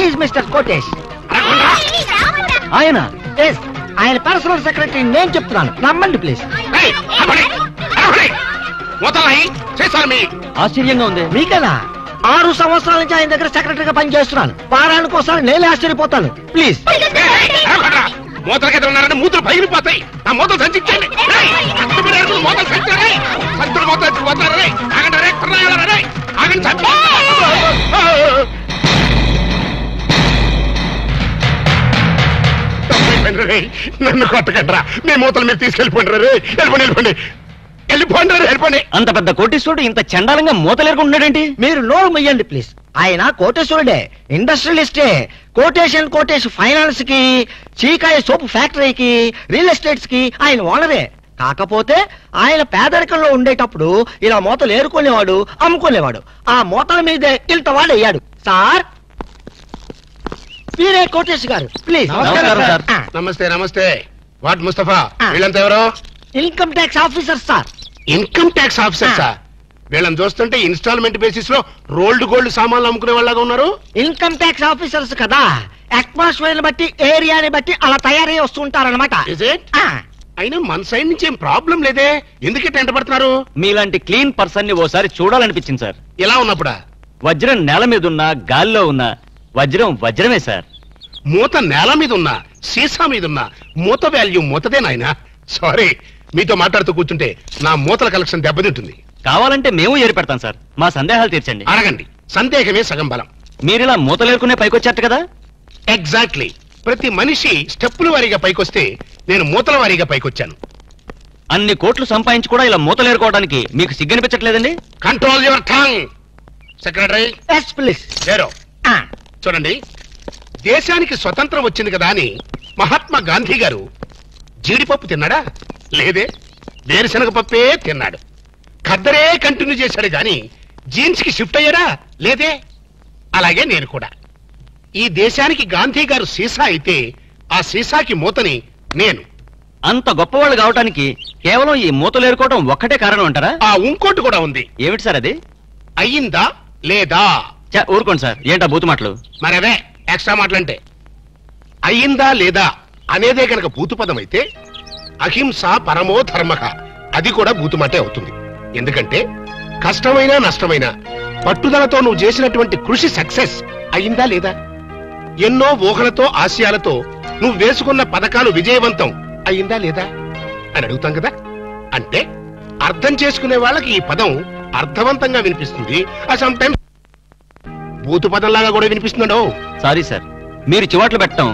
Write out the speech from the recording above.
He's mister Kotesh. ఆయన ఆయన personal secretary. నేను చెప్తున్నాను, నమ్మండి ప్లీజ్. ఆశ్చర్యంగా ఉంది మీకదా? 6 సంవత్సరాల నుంచి ఆయన దగ్గర సెక్రటరీగా పనిచేస్తున్నాను. వారానికి ఒకసారి నేనే ఆశ్చర్యపోతాను. ప్లీజ్. మూతలకి ఉన్నారని మూతలు పగిలిపోతాయి. ఆ మూతలు సంచిచ్చండి. మూతలు సంచారే సంచులు మూతలు పోతారే. ఆగండి కొన్నాయాలరే, ఆగండి. నన్ను కొట్టకండ్రా. మీ మూతలు మీరు తీసుకెళ్ళిపోండి. వెళ్ళిపోండి. అంత పెద్ద కోటేశ్వరుడు ఇంత చండాలంగా మూతలేరుకుంటున్నాడేంటి? మీరు నోరు మొయ్యండి ప్లీజ్. ఆయన కోటేశ్వరుడే, ఇండస్ట్రియలిస్టే. కోటేష్ ఫైనాన్స్ కి, చీకాయ సోపు ఫ్యాక్టరీకి, రియల్ ఎస్టేట్స్ కి ఆయన ఓనరే. కాకపోతే ఆయన పేదరికంలో ఉండేటప్పుడు ఇలా మూతలు ఏరుకునేవాడు, అమ్ముకునేవాడు. ఆ మూతల మీదే ఇంతవాడు అయ్యాడు. సార్, మీరే కోటేష్ గారు, ప్లీజ్. నమస్తే. వాట్ ముస్తఫా, వీళ్ళంతా ఎవరో? Income tax officer sir. Income tax officer sir. వీళ్ళని చూస్తుంటే ఇన్స్టాల్మెంట్ బేసిస్ లో రోల్డ్ గోల్డ్ సామాన్లు అమ్ముకునే వాళ్ళగా ఉన్నారు. ఇన్కమ్ ట్యాక్స్ ఆఫీసర్స్ కదా, అట్మాస్ఫియర్ బట్టి, ఏరియాని బట్టి అలా తయారై వస్తుంటారనమాట. అయినా మన సైడ్ నుంచి ఏం ప్రాబ్లం లేదే, ఎందుకే టెంట పడుతున్నారు? మీలాంటి క్లీన్ పర్సన్ ని ఓసారి చూడాలనిపించింది సార్. ఎలా ఉన్నప్పుడా? వజ్రం నేల మీద ఉన్నా, గాల్లో ఉన్నా వజ్రమే సార్. మూత నేల మీద ఉన్నా, సీసా మీద ఉన్నా, మూత వాల్యూ మూతదే నాయనా. సారీ, మీతో మాట్లాడుతూ కూర్చుంటే నా మూతల కలెక్షన్ దెబ్బతింటుంది. కావాలంటే మేము ఏర్పెడతాం సార్. మా సందేహాలు తీర్చండి. అడగండి, సందేహమే సగం బలం. మీరిలా మూతలేరుకునే పైకొచ్చారు కదా? ఎగ్జాక్ట్లీ. ప్రతి మనిషి స్టెప్పుల వారీగా పైకొస్తే నేను మూతల వారీగా పైకొచ్చాను. అన్ని కోట్లు సంపాదించి కూడా ఇలా మూతలేరుకోవడానికి మీకు సిగ్గనిపించట్లేదండి? Control your tongue. Secretary, please. చూడండి, దేశానికి స్వతంత్రం వచ్చింది కదా అని మహాత్మా గాంధీ గారు జీడిపప్పు తిన్నాడా? లేదే. వేరుశనగ పప్పే తిన్నాడు. ఖద్దరే కంటిన్యూ చేశాడు గాని జీన్స్ కి షిఫ్ట్ అయ్యాడా? లేదే. అలాగే నేను కూడా. ఈ దేశానికి గాంధీ గారు సీసా అయితే ఆ సీసాకి మూతని నేను. అంత గొప్పవాళ్ళు కావటానికి కేవలం ఈ మూతలేరుకోవడం ఒక్కటే కారణం అంటారా? ఇంకోటి కూడా ఉంది. ఏమిటి సార్ అది? అయ్యిందా లేదా? ఊరుకోండి సార్, ఏంటా బూతు మాటలు? మరవే ఎక్స్ట్రా మాటలంటే. అయ్యిందా లేదా అనేదే కనుక బూతు పదం అయితే అహింస పరమో ధర్మక అది కూడా బూతుమాటే అవుతుంది. ఎందుకంటే కష్టమైనా నష్టమైనా పట్టుదలతో నువ్వు చేసినటువంటి కృషి సక్సెస్ అయ్యిందా లేదా? ఎన్నో ఊహలతో ఆశయాలతో నువ్వు వేసుకున్న పథకాలు విజయవంతం అయ్యిందా లేదా అని అడుగుతాం కదా. అంటే అర్థం చేసుకునే వాళ్ళకి ఈ పదం అర్థవంతంగా వినిపిస్తుంది. సమ్ టైమ్స్ బూతు పదంలాగా కూడా వినిపిస్తున్నాడు. సారీ సార్, మీరు చివాట్లు పెట్టడం